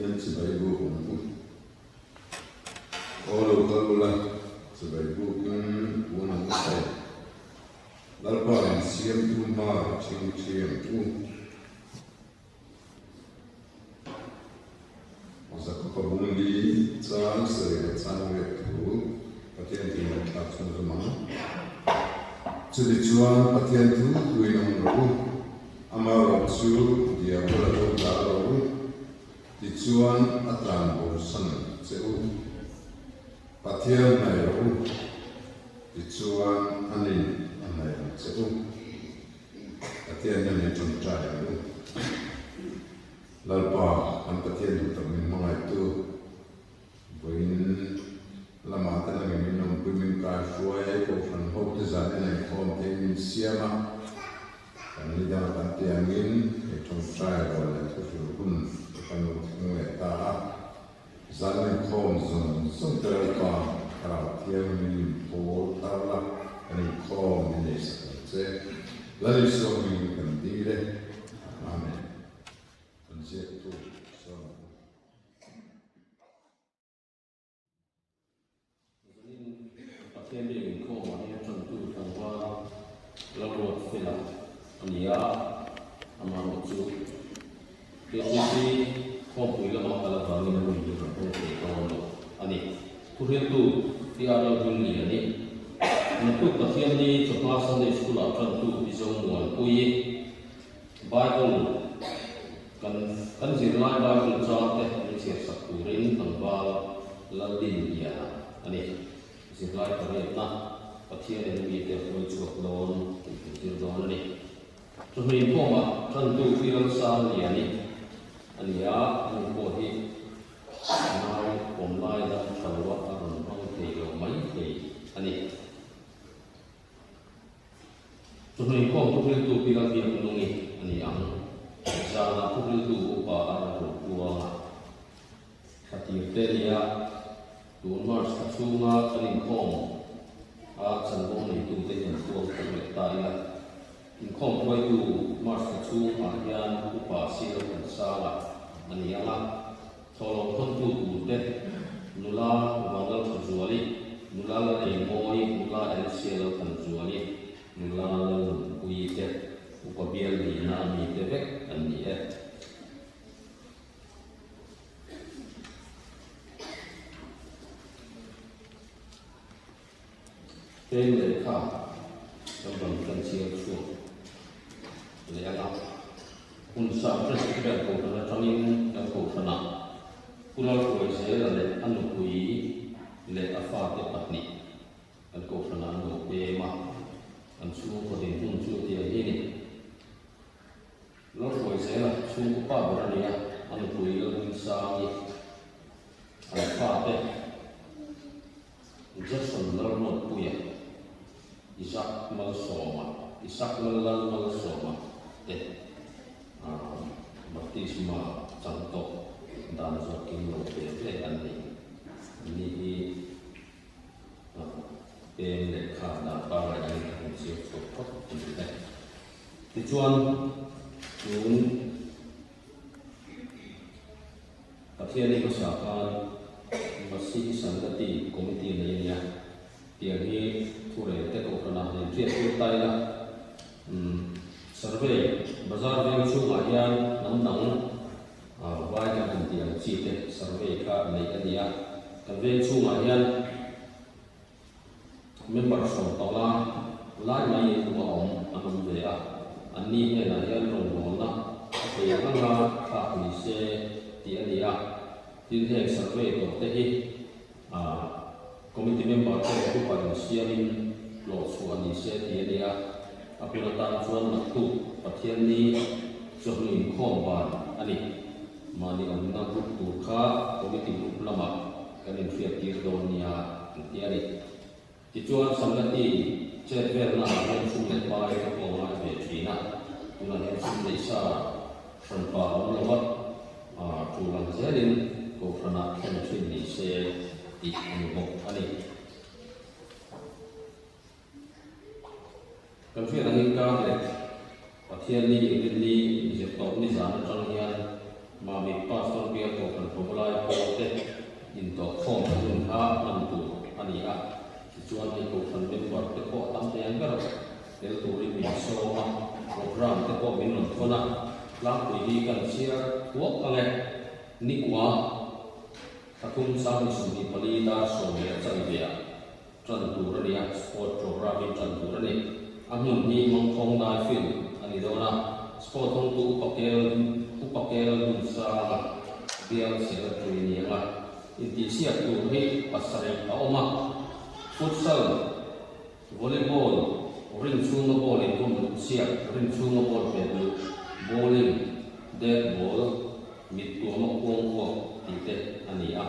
nhân sự bảy vô cùng ô lô cơ là sự bảy vô cùng năng sai lal pa siam tu ma chiam tu asa ko bung li chang se chang ve tu patien ti na ta chung ma chu di chuan patien tu tui nam ro amaro chu dia bola ro da ro ti chuan atan bo san cheu patien nai ro ti chuan anin anai cheu patien nai chung trai ro lalpa an patien tu tam min mangai tu boin lama ta na min nom pu min ka shuai ko fan ho te zan nai khom te min siama kan ni da kan te angin e chung trai ro la tu su kun kan no ngwe ta zan nai khom zon sum te pa ra tiang min po ta la ani khom ni sa che la li so min kan di le amen tu so patien đi ko ma ni chon tu thang wa la ro phela ania ama mo chu ke ti ko pui la ma kala ba ni mo ni ro ko ko no ani tu ren tu ti a lo dun ni ani na tu patien ni chokma sunday school a chon tu bi zo mo pui bible kan zirlai bible chang te ni che sakurin tangba lalin ya ani zirlai kare na pathian en mi te hoi chu lon zir don ni chu mi ko ma than tu firal sa ni ani ani ya ni ko hi nai kom lai da thawa aron hong te lo mai te ani chu mi ko tu firal bi nungi ani ang Zana pukul tu upa arah buang, hati teria, tuan mars kasunga kalingkong, cendong itu dengan tuan terletaknya, kalingkong kau itu mars kasunga yang upa sil salah, anialah, tolong tentu tu nula umangal terjuali, nula lemoi, nula elsiel terjuali, nula uite. Upabial ni na mi tebek an ni tên lệ kha trong vòng cần chiều xuống lệ ngọc kun sa rất là cổ là trong những cổ thần nào kun lo cổ sẽ là lệ ăn quỷ lệ afa te patni an cổ thần nào nộp bê mà an xuống có đến hun xuống tiền đi này lo foi se la su pa borania anu pui lo sa ni ala fa te Jason lo no puya Isaac mal soma Isaac mal soma te baptisma santo dan so king lo te ani ni tên lệ kha da pa la ni siêu so ko ti chuan Yun pathian ni masakan masih sanggati komiti ni ya tiang ni thule te ko kana ni triat tu tai la survey bazar ve chu ma yan nam nang vai ka kan tiang chi te survey ka nei ania kan ve chu ma yan member som tawla lai mai ku om anum ve a ani he na yan rong rong na te yang nga kha ni se ti ania tin he survey to te hi committee member te ku pa ni siamin lo su ani se ti ania apila tan chuan na tu pathian ni chohlin khom ban ani mani an na group tu kha committee group lama kan in fiat tir do nia ti ani ti chuan samgati chet ver na han sum le pai ko ma ve thina tuna hen sum le sa san pa lo wa tu lang zelin ko khana khen thin ni se ti ni mo ani kan fi ang ka le pathian ni ingin ni je to ni zan tang hian mà bị pastor bia của phần phong lai của tết in tổ phong in ha man tu anh ấy chuan thì của phần bên vật cái của tâm thế anh cái cái tu đi bị so mà program cái của mình luôn thôi na làm cái gì cần chia thuốc anh ấy ní quá ta cũng sao đi xuống đi pali ta xuống đi chạy về trần tu rồi đi sport program in trần tu rồi đi anh muốn đi mong phong đại phim anh ấy đâu na sport phong tu upakelo sa biang secretary niya inti siya tu hi pasare oma futsal volleyball ring chung no ball in kum siya ring chung no ball pedu bowling dead ball mit tu no kong ko ite ania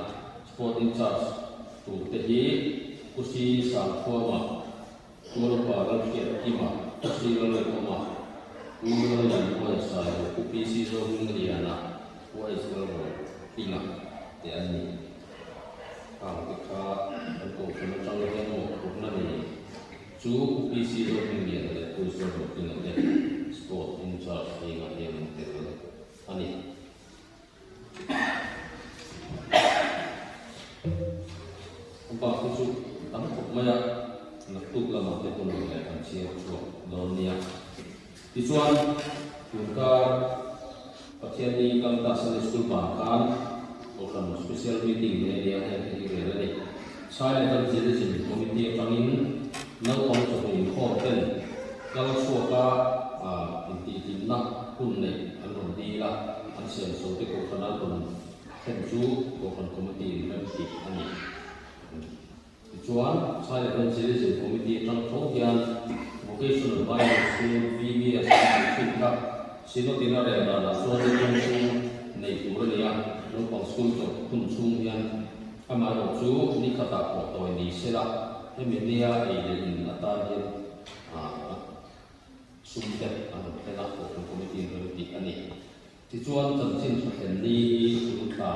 sport in charge tu te hi kusi sa forma tu pa ral ke ima kusi ral ko ma Ulo yang kuat saya, kupisi zohung liana, kuat sekali, ina, tiada. Kalau kita untuk pencang yang mau pernah ni, cu kupisi zohung liana, kuat sekali, ina, sport in charge ina yang tiada, ani. Apa kucu, tahu maya, nak tu lama tu pun boleh kancing cu, dunia. Tichuan juga pasien ni kalau tak selesai school bahkan program special meeting dia yang kita ni saya akan jadi komite kami nak orang important kalau suaka inti nak pun ni anu di lah ansel so te ko kanal pun tenju ko kan komite nanti ani Tichuan saya akan jadi komite tang program vocational bias VBS kita sino tinare na so de chung nei tu re ya no pang school to kun chung yan ama ro chu ni kata ko to ni sela he media e de in ata de sum te an te na ko committee ro ti ani ti chuan tan chin hen ni tu ta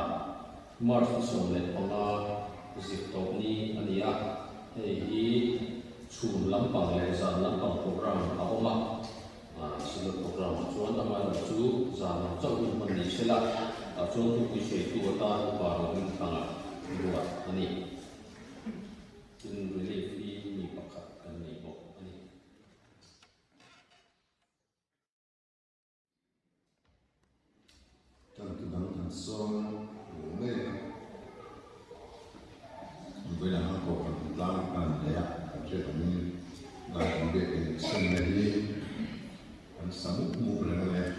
march so le panga zip to ni ania hi chun lampang le zan lampang program a oma sila program chuan ama chu zan chau man ni sela chuan tu pi se tu ta pa ro min khanga ruwa ani in relief ni pakhat kan ni bo ani tan tu dang tan song ne với là nó có phần lang kan ya chuyện ini là vấn đề sinh lý anh sống mua lên này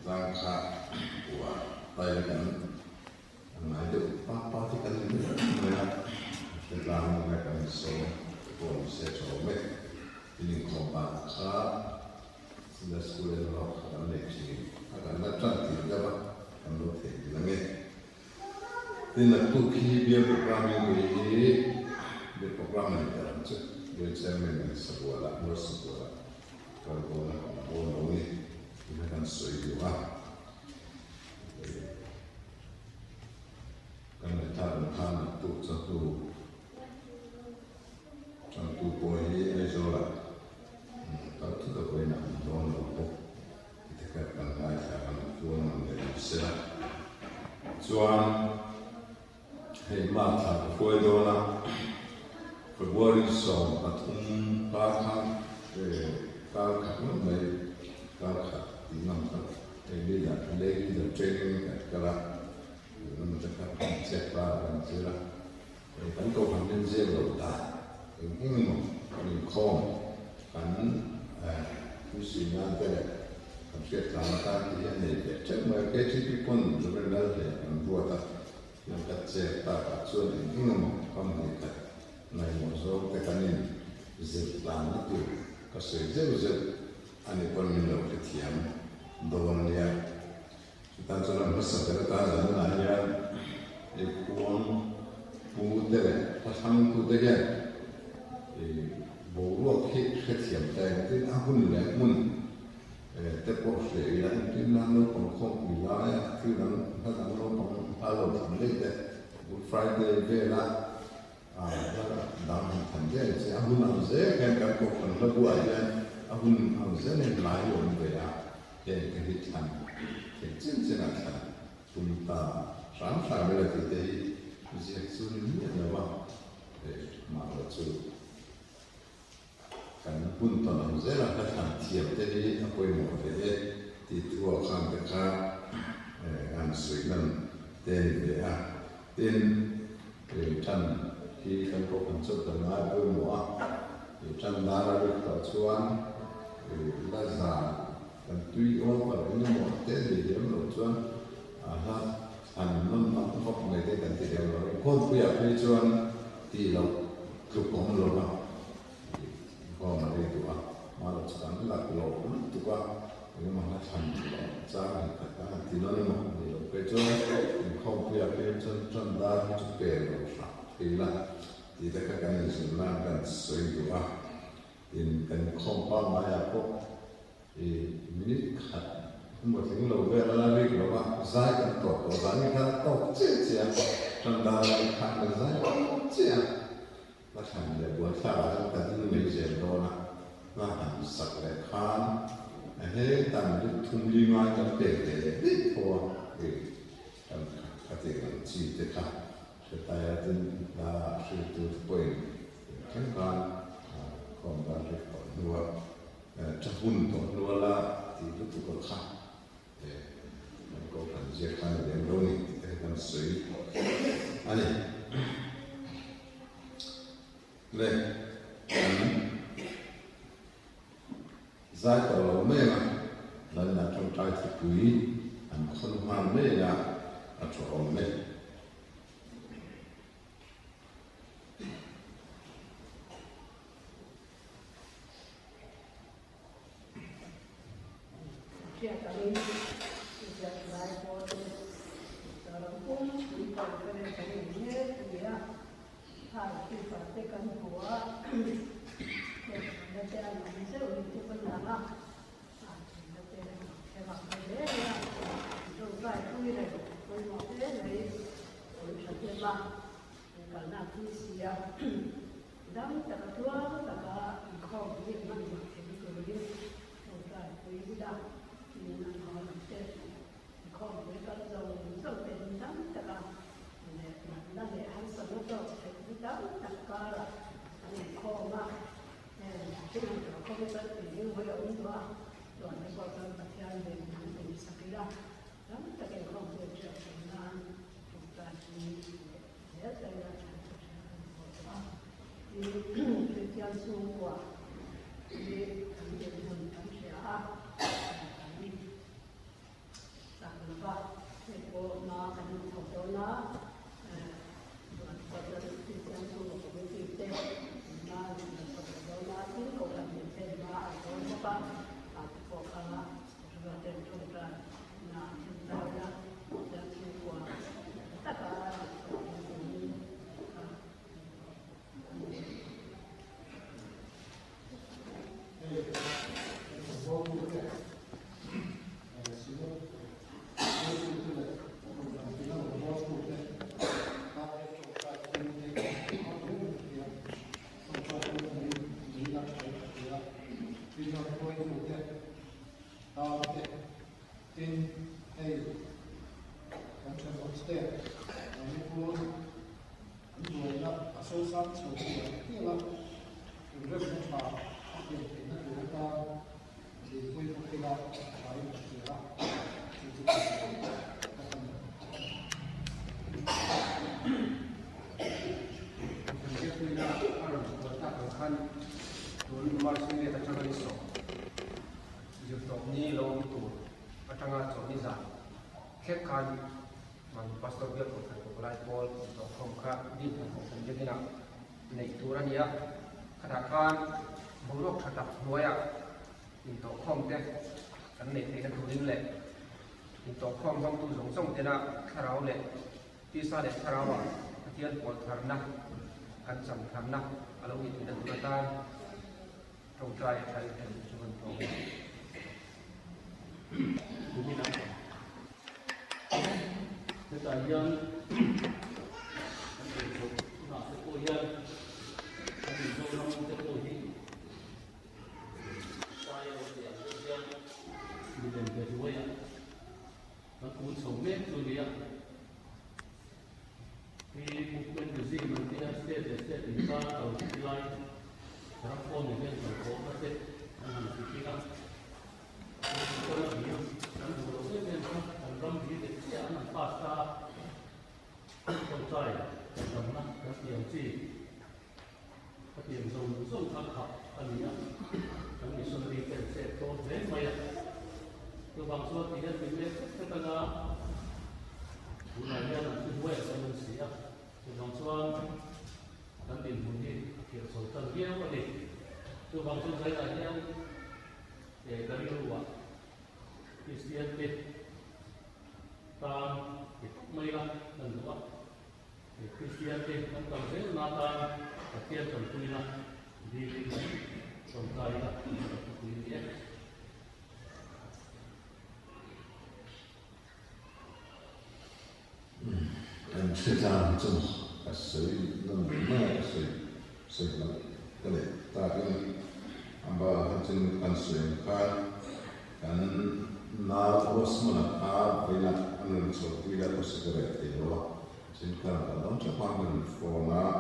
lang khá của tayกันanh nói được pa thì cần như thế này cái lang này cần số của sẽ cho mấy ini kompak khá sudah sekolah lo kan leksi akan macam tidak kan lo tidak lagi ini tu kiri program ini di program ini dalam tu dia cermin sebuah lah sebuah kalau orang ini kita kan sesuai juga kan kita kan tu satu poin ini solat kalau kita poin nak doang kita kan akan tuan menjadi besar tuan mata foi dona Februari som atum parkan no mai parkan dinam ka ele da training kala no ta ka check pa kan sira kan ko kan den zero da mo kan kom kan kusina tele kan check ta ti ne check ma ke ti pun do la de kan buata yang kecil tak kacau ini ngomong kamu kita naik motor tekanin zetan itu kasih jauh ane pun minum ketiam doang dia kita cuma masa terkadang nanya ikuan pudere pasang pudere bawa ketiam tapi aku ni mun tepok saya itu nano pengkong wilayah itu nano pengkong kalau sampai Good Friday bela dalam tanda saya aku nak saya kan kau pernah lagu aja aku nak saya ni lain orang bela hiện cái hít thành hiện chân chân là thành chúng ta sáng sáng bây giờ thì đây việc suy nghĩ nhiều lắm để mà là chú cái quân toàn là rất là các thành thiệp thế nó quay một thế thì thua khăn cái khác ăn suy lần tên về tên trần khi kan ko kan chau ta na bu mo chan da ra ri ta chuan la za kan tui o pa ni mo te ni de lo chuan ha an non ma ko me te kan te de lo ko pu ya pe chuan ti lo ku ko lo ma ko ma ri tu ma lo chuan la lo tu ka ni ma na chan lo cha ka ta ti lo ni mo ni lo pe chuan ko pu ya pe chuan chan da tu pe lo sa là thì tất cả các nhân sự làm cần suy nghĩ thì cần không bao mai à có thì mình khát một tiếng lâu về là việc đó mà giải cần tốt có giải như thế tốt chết trong đó khát là giải chết là thành để buat sao cần mình dễ đó là thành sắc để khán hết tầm lúc thung đi ngoài trong bể để biết thôi thì các cái chỉ để khát saya tin dah sudah poin kan korban rekod dua tahun tu dua la itu tu korban korban jekan yang doni kan sui ani le zai tàu mê mà lần nào trong trai thì quý anh không hoàn mê là ở chỗ mê pastor biar ko ko lai pol to khom kha din ko kan je dina nei turania khadakan borok khatak noya in to khom te kan nei te kan turin le in to khom bang tu song song te na kharau le ti sa le kharawa tian pol tharna kan sam tharna alo ni tu dan ta trong trai khai ten chuan to Thế tại dân họ sẽ cô dân thì tôi không sẽ cô gì quay ở điểm dân den ke ruya na kun some tu dia ki movement de zin man dia state in ka au lai rapon ni den ko ka te an ki kira ko la dia an do se den an ram di de ya an pasta con trai đồng na các tiền chi các tiền dùng các học anh nhá anh đi xuân đi cái xe tốt đến mày ạ tôi bằng số thì nhân mình biết cái cái đó hôm nay nhân là tôi quay sang mình xí à tôi bằng số anh tiền muốn đi kiểu số tầng kia có đi tôi bằng số giấy là nhân để cái điều à Christian biết ta mấy lần lần nữa Christian thì anh cảm thấy là ta đặc biệt trong tuy là đi trong tay là quý vị anh sẽ làm cho cái sự nằm mơ sự là cái này ta cái anh bảo anh chân anh sự anh nào có số là vậy là anh số tuy là có sự cái thì đó trên cả đó cho qua mình phổ na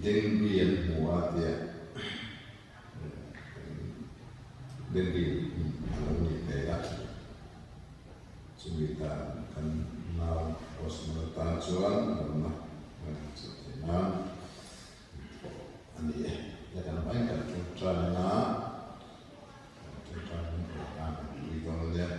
đền biển mùa tiệt đền biển là những cái đó chúng ta cần nào có sự ta chuan mà sẽ thế nào anh đi là cái này cần chúng ta là chúng ta làm đi con lên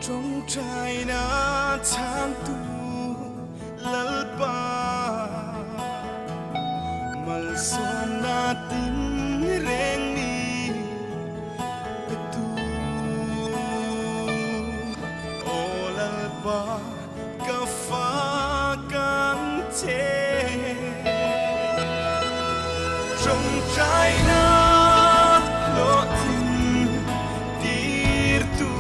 trong China tháng tu lalpa mal son na tin reng ni betu o lalpa ka fa kan che trong China lo tin dir tu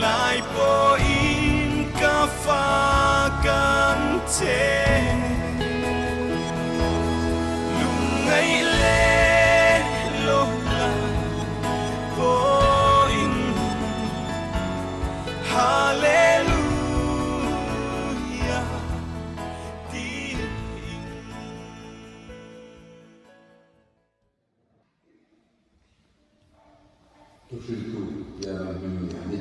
lại po in ca pha can che lung ngày lê lo la po in hallelujah tin tu situ yang menjadi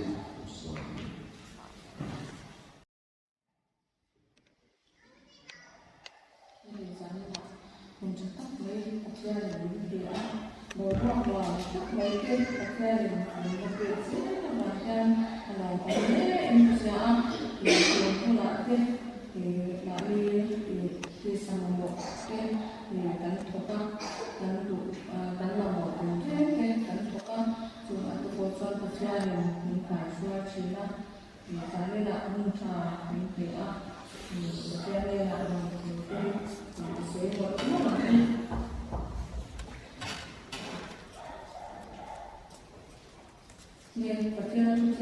mình tắt mấy gia đình thì đã một hoặc là tắt mấy cái gia đình mình có việc sẽ là em là có em sẽ thì cũng là cái thì là đi thì sang một cái thì đánh thuộc đánh đủ đánh là một cái đánh thuộc chúng ta có một số các gia đình mình phải xóa chỉ là thì cái này là mình phải mình phải thì cái này là mình phải sẽ một cái nên các em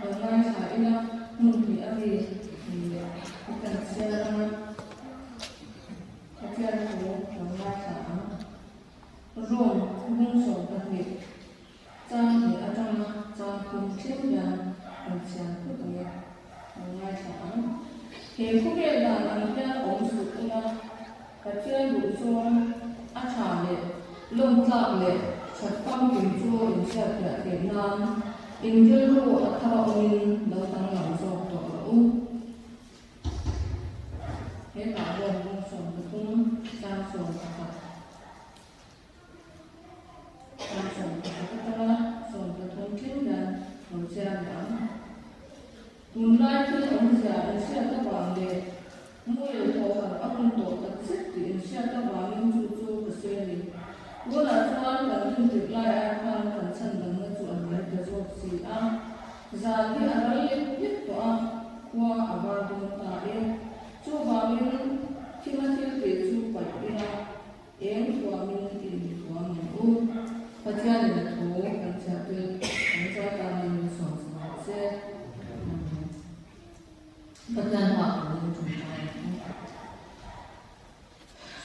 ở ngay phải là mình thì ăn gì thì cần sẽ là các em của ở ngay phải rồi không sống đặc biệt cha thì ở trong cha cùng chết nhà mình sẽ cứ vậy ở ngay phải thì không biết là làm cái ổn sự là các em đủ cho ăn hàng này lương thực này sản phẩm bình chu in sẽ là Việt Nam in dưới lô ở thao in đầu tăng làm cho tổ lũ thế cả vùng vùng sống cũng sang sống cả sang sống cả cái đó sống cái thông tin là mình sẽ làm tuần lai khi ông già sẽ các bạn để mua được thầu hàng ông tổ tập sức thì sẽ các bạn nên chú chú cái xe này bữa là cho anh là những việc lại anh cần sẵn là người chủ anh lấy cái số gì anh giờ thì anh lấy biết của anh qua ở vào đường ta em chú vào mình khi mà thiếu tiền chú phải đi ra em của mình pathian le thu kan cha tu kan cha ta ni so sa se pathian ha ni tu ta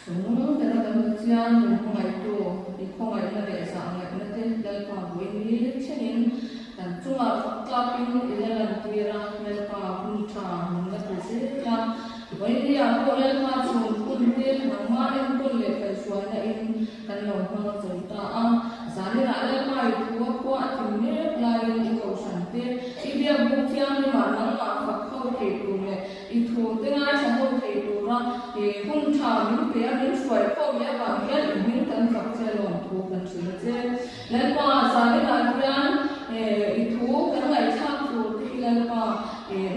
so no ta ra kan pathian ni ko mai tu ni ko mai na le sa ngai na te dal pa boi ni le chenin kan chunga klapin ilalan tira mel pa hun tha na tu se ya boi ni a ko le pa chung kun te na ma en ko le ka suai na in kan lo ma chon ta a zani na le ma i tu ko a tin ne lai ni ko san te i bia bu thiam ni ma na ma kha khau te tu le i thu te na sa ho te tu ra e hun tha min pe a min suai ko me ba ya min kan ka che lo tu kan chu che le pa zani na yan i thu kan ngai tha tu ti le pa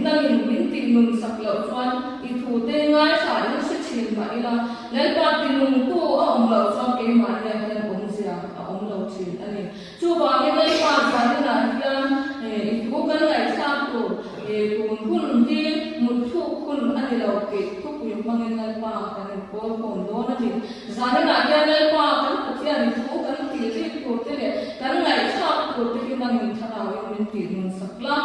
na min ti mung sak lo chuan i thu te ngai sa ni se chin ma ila le pa ti mung tu a om lo so ke ma le han om sia a om lo chin ani chu ba ni le pa zani na yan i thu kan ngai tha tu kun kun ti mut thu kun ani lo ke thu ku yong mang le pa kan ko kon do na ni zani na yan le pa kan pathian ni thu kan ti ti ko te le kan ngai tha tu ti ki mang ni thana wi min ti mun sakla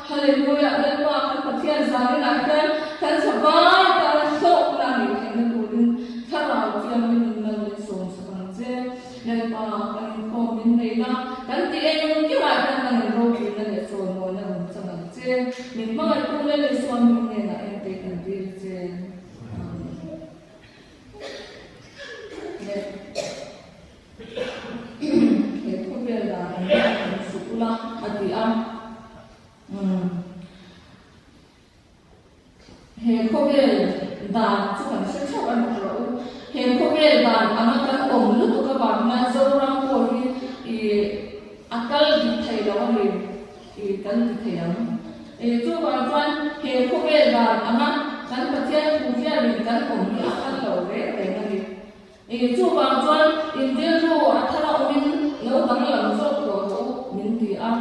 hallelujah le pa kan pathian zani na yan kan sabai ta so na ni kan na turin thara ti am min na le so sakang je le pa kan ko min nei na kan ti en ki wa kan na ro ki na le so mo na mun sakang je min ma ku le so min ne na en te kan ti je le ko be la na su kula ati am he ko be da chu kan se chau an ro he ko be da ama kan om lu to ka ba na zo ram ko hi akal di thai lo ni kan di thai am chu ba chuan he ko be da ama kan pathian thu hia ni kan om ni akal lo re te na ni chu ba chuan in de ru athara omin lo dang lam zo ko ho min ti a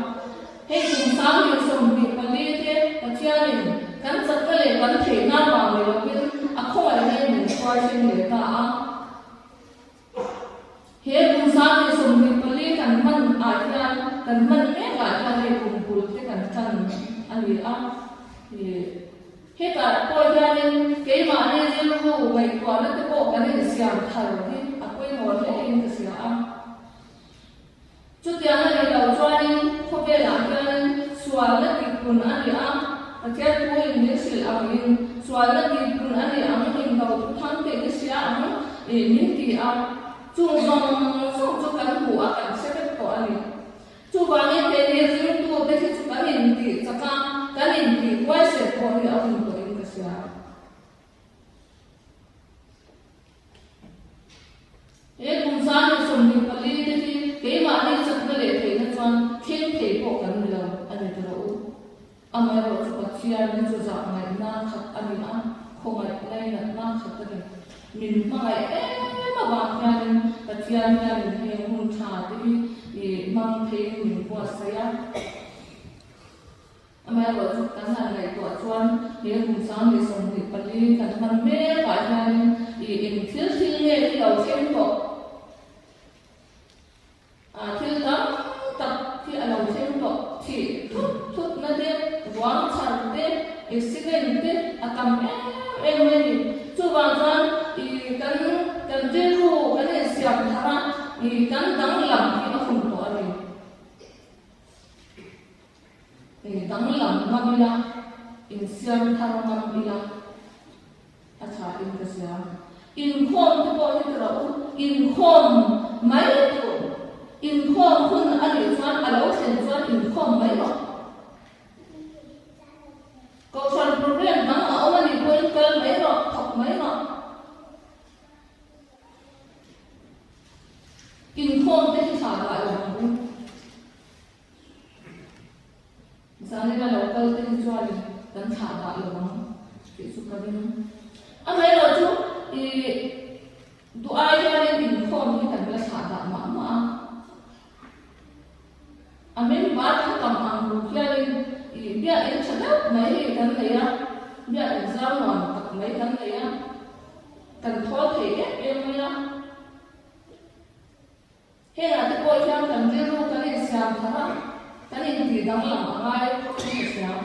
he kun sam ni som ni pali te pathian ni kan sakale kan the na ba me lo bin a kho ai ne min swai sin le ta a he kun sam ni som ni pali kan man a hian kan man ne ga ta le kun pul te kan chan ani a he ta ko hian ke ma ne je lu mai ko na te ko kan ni siam thar ni a koi mo le in ka sia a chu tiang na ni lo chuan ko be la hian swal na ki kun ani a pathian ko in ne sil awin swal na ki kun ani ang in lo thang te ni sia ang min ti a chu bang so chu kan hu a kan se ke ko ani chu bang e te ne zin tu te chu kan in ti chaka kan in ti wai se ko ni a un to in ka sia e kun sa ni som ni pali te ki ke ma ni chak na le the na chuan khen the ko kan lo ani to ro ama ro chu pathian ni chu za ngai na khat ani a kho ngai lai na na khat ta min ma ngai ma ba hian pathian hian he hun tha ti mang the min ko sa ya ama ro chu kan han ngai ko chuan he kun sa ni som ni pali kan man me pa hian in thil thil ne ti lo chen ko thil tam tak ti a lo chen ko ti thut na de wang chan de isigen de atam em ni chu ba chuan kan je ru kan e siam thara kan dang lam ki a khum to ani dang lam ma bila in siam thara ma bila acha in ka sia in khom te ko ni ro in khom mai tu in khom hun ani chuan a lo chen chuan in khom mai ro có phần problem nắng ở mà đi quên cơn mấy rồi học mấy rồi kinh khôn thế thì xả lại rồi sao này là lâu câu thế thì cho đi đánh xả lại rồi mà cái số cái đó anh mấy rồi chú thì tụi ai cho nên kinh khôn thì cần phải xả lại mà anh mấy bạn cũng cầm hàng được chơi dia in sadap mai kan leya dia exam non tak mai kan leya kan thol the em ya he na te ko hiam kan te ru kan in siam thara kan in ti dang lam angai ko ni siam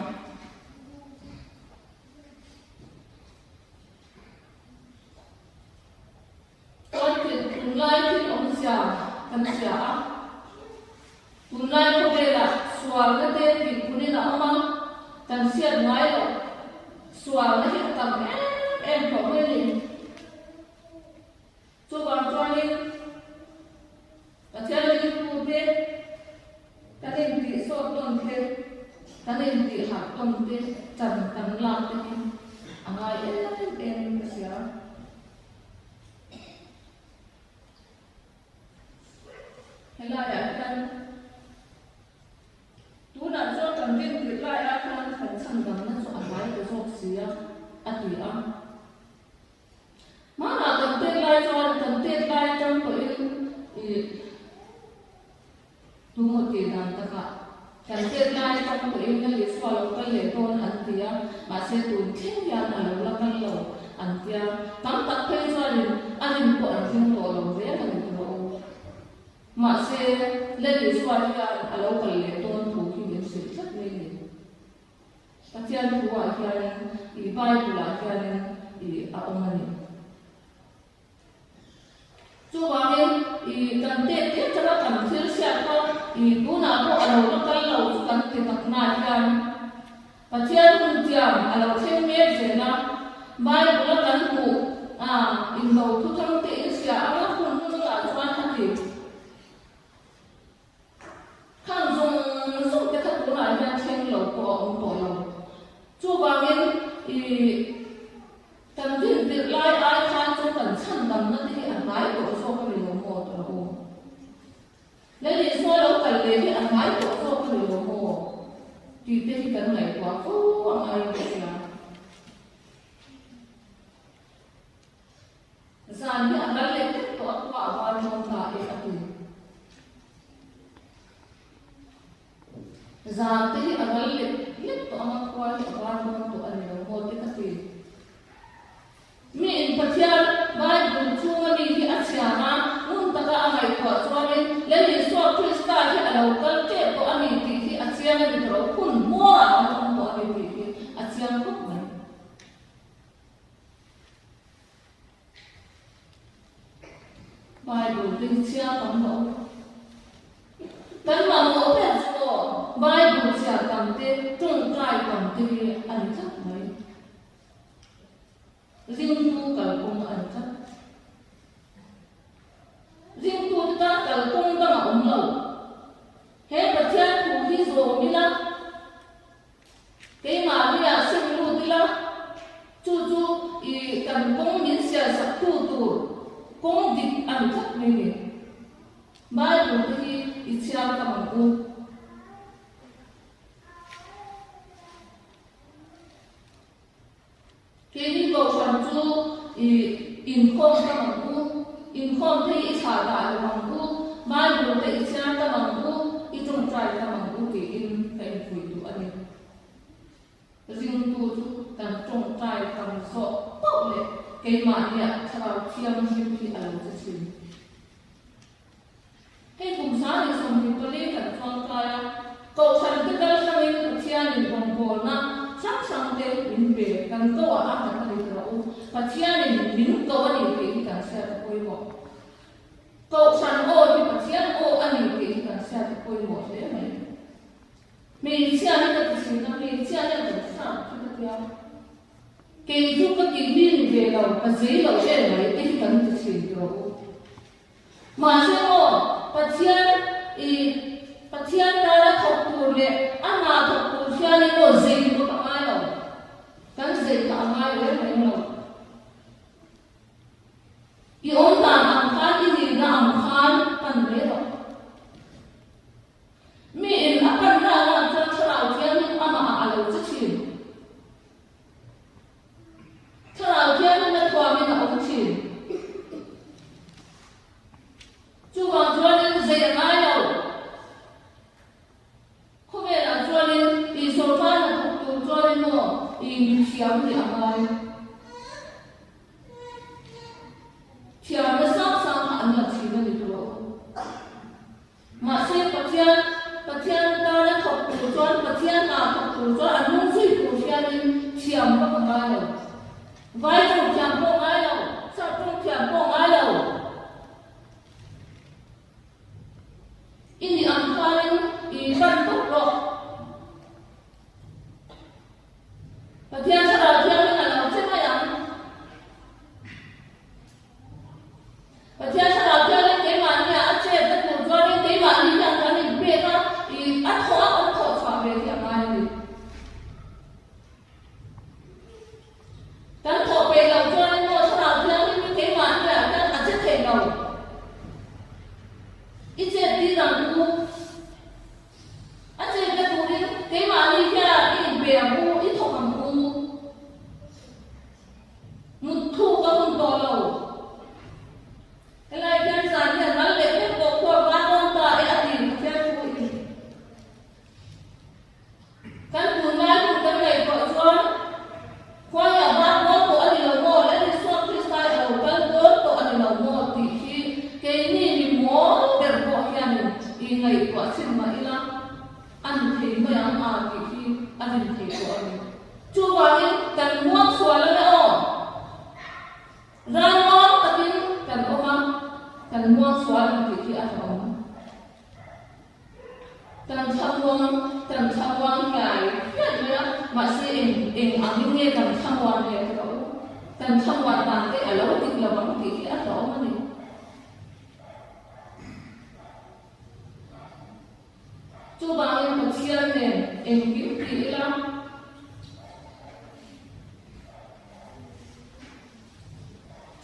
ko ti tunlai ti om siam kan sia tunlai ko be la sual na te ti kunin ama kan sia ngai lo sual na ki tam em ko me ni chu ban chuan in Kacang ini putih, kacang di sotong teh, kacang di hatong teh, cantan latih, angai siapa? Hela ya kan, tu nak so kambing di lai akan kencang dengan so angai besok siang atiang. Mana kambing lai campur ini. Tunggu tidak tak, kantor lain tak boleh ingin follow pelebon antia masih tunting yang alu lakukan lo antia tampak pejualin alim ko anting tolong dia kan itu masih lebih suara alu pelebon mungkin yang sedikit ni katian buat kian ibai pula kian apa ni coba ni kantor dia cara kantor siapa Ibu nak alau lokal lau kan kita kenalkan. Pacian kuntiam alau cemir jena, baik bukan ku. Indo tu kan te isya alau pun tu tak cuan hati. Kan zong kita pula yang ceng lau ko untuk lau. Cuba ni kan di lai kan tu kan cendam nanti anai ko so kan lau mo tu. Nên số lâu cần đến thì ăn mái của cô có nhiều hồ thì tên cần này quá phú ăn ai vậy là gian thì ăn lên tiếp tục quả vào trong cả cái ăn gian thì ăn lên tiếp tục ăn qua trong tụ ăn nhiều hồ cái gì mình phải chơi bài cùng chung mình thì ăn xả muốn tất cả ăn này quả cho nên lên số Krista thì alau kalke to ani ti aciang ni ro kun mo ang to ani ti aciang ko mai Bible din siya tam do kan ma mo pe so Bible siya tam te tung trai tam te ani thak mai ring tu kal kong ani thak ring tu ta kal kong ta om lo he pathian thu hi zo mila ke ma ria sim lu dila chu i kan kong min sia sak tu tu kong dik an thak me ni mai lu hi i chia ka ma ku ke ni ko san chu i in khom ka ma ku in khom thi i cha da ma ku mai lu te i chia ka ma ku Itong try tamang uti in kain pui tu ani. Ring tu kan tong try tam so pau le kay ma niya charau thiam him hi alam sa chin. Hey kung saan isang hipali kan tong kaya kau san tegal sang in pathian in bongkol na sang te in be kan to a kan ali trau pathian in min to ani ke kan sa koi mo. Kau san o di pathian o ani ke kan sa koi mo le mai. Mình chia hết tất cả các mình chia hết tất cả các cái cái giúp các cái viên về đầu cái giấy đầu trên này cái cần thực hiện được mà xem ô bắt chia ta đã học thuộc lệ anh nào học thuộc chia đi có giấy của các ai đâu cái giấy các ai đấy phải đâu cái ông ta làm khá cái gì là làm khá cần đấy đâu mình akan ra cho charau kian ama alu chin charau kian na thwa min a chin chu wa chuan zai mai lo khome la chuan i so fa na tu chuan mo i mi siam ni amai siam na sa sa an la chin ni to mà xem bát thiên ta đã thọc thủ cho bát thiên nào thọc thủ cho anh muốn suy thủ cho anh chiêm có bằng ai đâu vai trong chiêm có ai đâu sao trong chiêm có ai đâu ini angkarin iban tokro bát thiên sao đâu thiên là nào chết hay không bát thiên sao đâu thiên cái mà nhà chết tất cả do đến cái mà đi làm cái gì biết đó thì ăn thọ phá về thì ai đi cái thọ về đầu cho nên nó sao đâu thiên cái mà là cái ăn chết thể đầu ít chết đi làm cu ăn chết cái cu đi cái mà đi ra cái bè cu ít thọ bằng cu một thu có không to đâu cái này cái sản phẩm nó lấy cái bộ quần áo con ta để ăn gì cái phụ gì cái cuốn này cũng cái này gọi cho khoa nhà bác có tổ ăn đầu mò lấy đi xoắn cái sai đầu cái cuốn tổ ăn đầu mò thì khi cái này mò để gọi cái này thì ngày quả xin mà ila ăn thì mới ăn thì khi ăn thì gọi chú bảo đi cần mua xoài lấy ô ra nó tapi cần oma cần mua xoài thì khi ăn oma cần tham quan cái nữa mà sẽ em ăn những nghe cần tham quan này rồi cần tham quan bằng cái ở lâu thì là bằng thì khi ăn đó mà này chú bảo em một chia này em biết kỹ lắm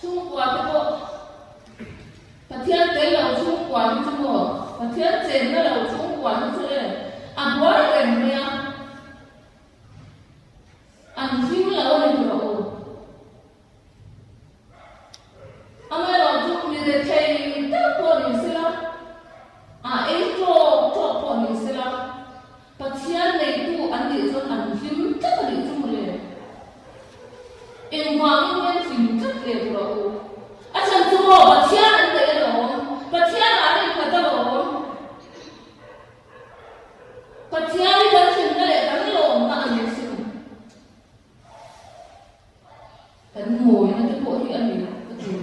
Trung Quốc cái bộ Bát Thiên tới đầu Trung Quốc Trung Quốc Bát Thiên trên cái đầu Trung Quốc Trung Quốc ăn bữa cái gì à ăn phim là ôi rồi ăn cái đầu Trung như thế thì tất cả những sự ấy cho bọn những sự Bát Thiên này tu ăn gì rồi ăn phim tất cả những Trung Quốc em hoàng nguyên phim tất cả rồi anh chẳng tu Bát Thiên anh thấy rồi Bát Thiên là đi phải đâu Bát Thiên đi đến chừng cái này đánh lộn ta ăn gì xíu đánh mồi nó cái bộ thì ăn gì cái gì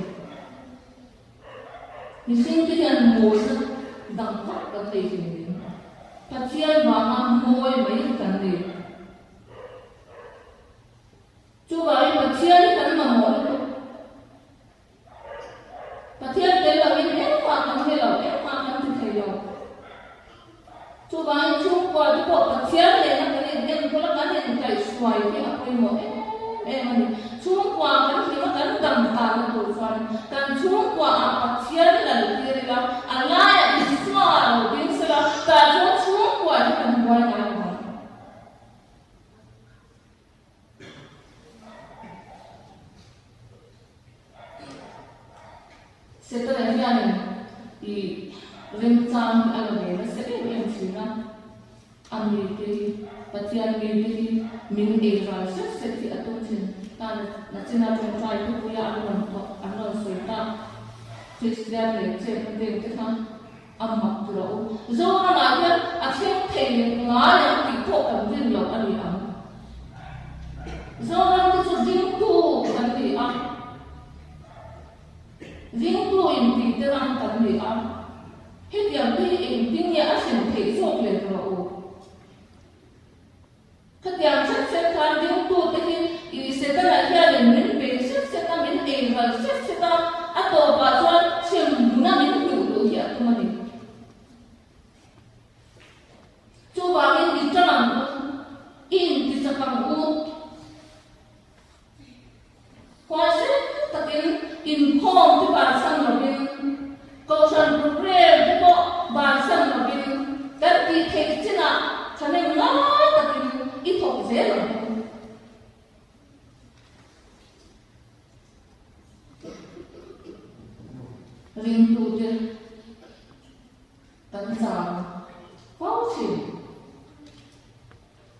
mình xin cái ăn mồi nó đằng phát cái gì gì Bát Thiên mà ăn mồi mấy cái gì chú bảo đi Bát Thiên đi đánh mà mồi Bát Thiên tới là mình hết qua ăn thì là hết qua ăn thì thấy rồi chú bảo đi Trung Quốc cái bộ Bát Thiên này nó cái này có là cái này chạy xoay cái học cái mồi em mà Trung Quốc cái gì mà cái đằng tàn nó phần cần Trung Quốc Bát Thiên là được kia là Allah ya Islam bin sala ta Trung Quốc cái cần quay lại setelah ini di rencana alam saya yang sudah ambil dari Batian ini min Israel setiap atau cina nanti nanti saya itu punya anak sultan Kristian leceh penting kita amat terau zona lagi akhir teh ngai yang tiktok penting lo aliham zona itu jingku aliham riêng tôi thì tôi làm tận địa ăn hết giờ khi em tiếng nhã sinh thể dục liền rồi các nhà sách sẽ tham riêng tôi thì sẽ ta lại ra liền đến về sách sẽ ta đến em và sách sẽ ta à tổ bà cho chừng năm đến đủ đủ vậy thôi mà đi chú bà in đi cho làm in đi cho bằng u qua sách ta đến inform cái bản thân của mình, câu chuyện prepare cái bộ bản thân của mình, cái gì thế chứ nào, cho nên nó là cái ít học dễ rồi. Riêng tu chứ, tận rằng quá trình,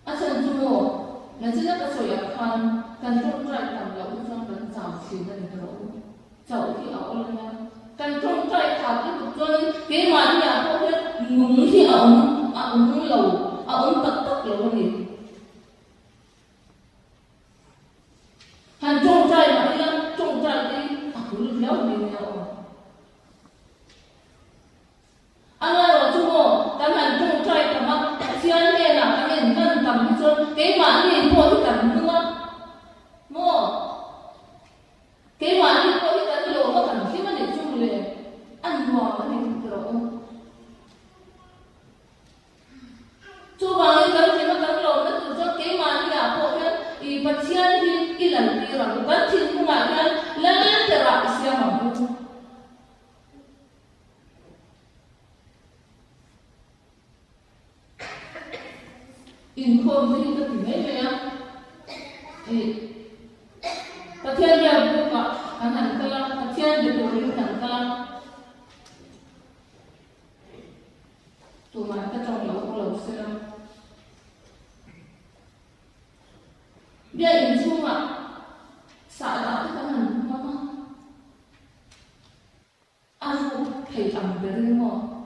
anh xem chung một, là chỉ là cái số lượng phần, cần trung trai tầm là cũng trong tận rằng chỉ là được rồi. Cháu thì ở đây cần trông trai thảo cái cuộc chơi cái mà nhà có biết ngùng thì ông lâu ông tắc lâu này hàng trong trai mà đi trong trai đi cũng léo đi léo anh ơi chúng mo ta hàng trong trai ta mà xiên nghe là ta nghe thân tầm cho cái mà đi po thì tầm nữa mo cái mà đi po thì tầm lâu mà cần khi mà để chung lên anh hòa mà đi rồi cho bạn cái gì mà cần lâu nó tự cho cái mà đi à po thì bác sĩ đi ilan đi rồi bác sĩ cũng mà cái lên cái rạp xem mà in khom thì cái gì mấy vậy á bác sĩ đi à bộ cả anh hẳn cái là bác sĩ đi bộ đi hẳn cái là tụi mình cái trong lâu xem dia in semua saat itu kan mama aku thấy am beri mo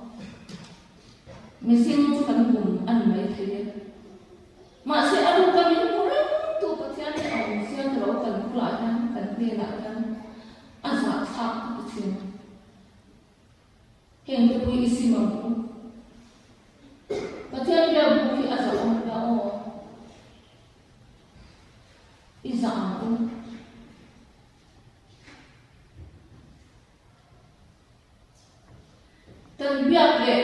mesin kan pun an mai thấy masih ada kami orang tu petian orang siang terlalu kan pelajaran kan dia nak kan asal tak petian yang tu isi mampu petian dia buki asal orang dah example dan biar deh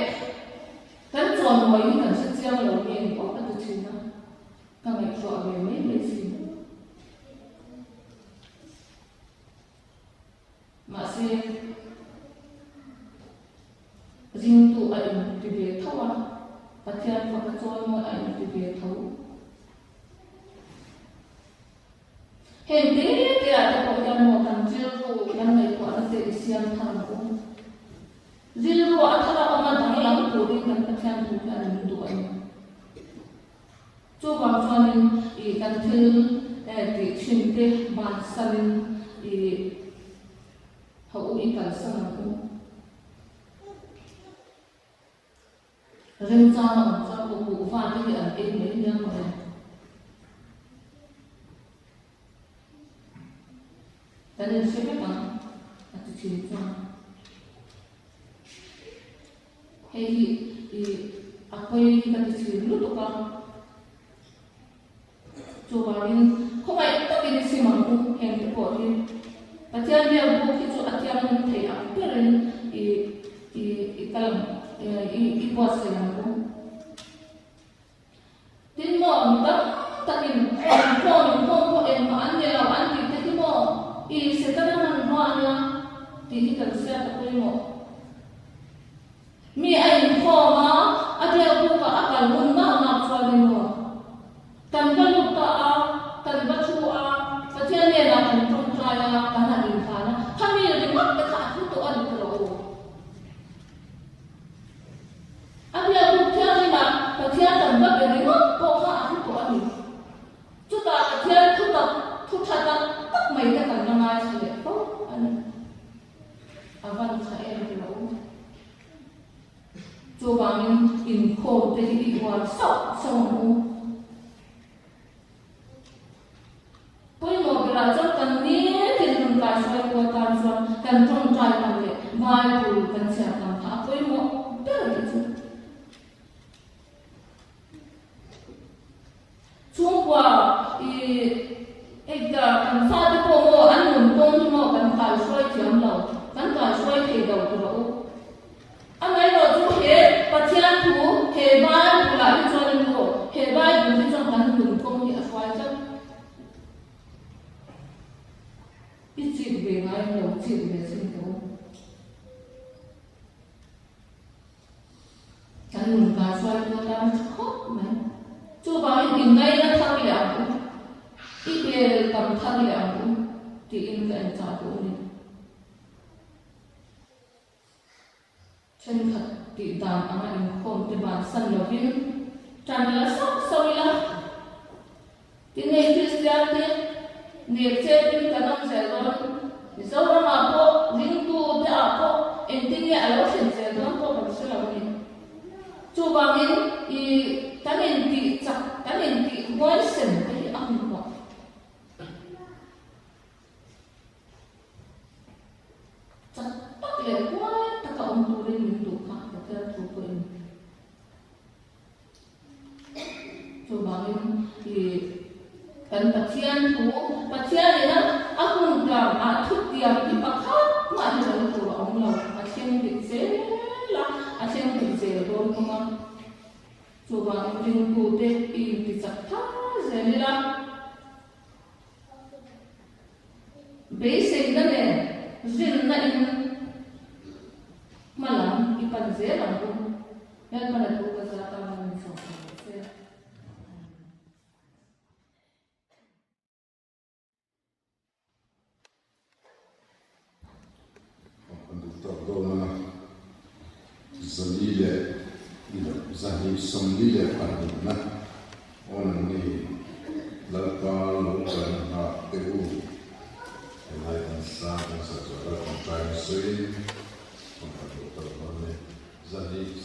kan tuan mau ini kan setiap orang yang kau ada cina kami tuan memang sini masih rindu ayam di bawah patian pakai tuan mau ayam di bawah hiện tế thì là cái phần một thằng zero yang này của nó sẽ siam thằng cũng zero atau apa thằng yang itu dengan kesian bukan itu anh coba soalnya ikan til di cinta bahasan hau ikan sama aku rencana untuk bukan di ini yang mana dan siapa kan atau cerita apa yang kita cerita dulu kan coba ini kok kayak tak ini sih mampu yang terpotong patian dia bukan itu atian menteri apa kalau ibuat saya mampu tin mau minta tak ini kau ane lah anti tapi mau sekarang mana di kita siapa pun mau mi ayin koma ada buka akal guna nak suamimu tanpa lupa tanpa cua patian dia nak mentung saya karena di sana kami lebih mak dekat itu ada terlalu ada buka ni nak patian tanpa beri mak buka itu ada kita patian kita tak mai ta kan ngai sile ko an avan saya terlalu coba in ko te di wal so mu poi mo belajar kan ni tin ka sai ko kan kan trong trai kan le mai pu kan sia kan ha poi mo belajar chung qua ega kan sa de ko mo an mun tong mo kan ka soi chiam lo kan ka soi the do ro an ai lo chu he patian thu he ban pu la ni chon mo he ban bu ni chon kan mun kong ni a soi cha chi be ngai lo chi be sin to kan mun ka soi ko ta khop mai chu ba ni ngai na thang ya cầm thân liệu thì in cái ảnh trò của mình chân thật thì tạm ám ảnh không thì bản sân đầu tiên chẳng là sốc sâu lắm thì ngày Christian thì niệm chế bên cả năm trẻ rồi thì sau đó mà có riêng tu thì à có em tin nghe alo xin trẻ rồi có bằng sự làm gì Chubangin I tanin ti voice I ang mo. Tak le wai taka turin mintu ka taka turin. Chubangin I kan patian ina akong dam atut tiang ipakat ma ina ko ang law asyang ditsela asyang ditsela don kuma coba ring ko te I tisakta zelila basic na ne zil na in malam ipanzela ko yan pala ko kasata man sa Zahir somlile parna onni lalpa lokan ha tebu elai sa sa sa trai soi on pa doktor ne zahir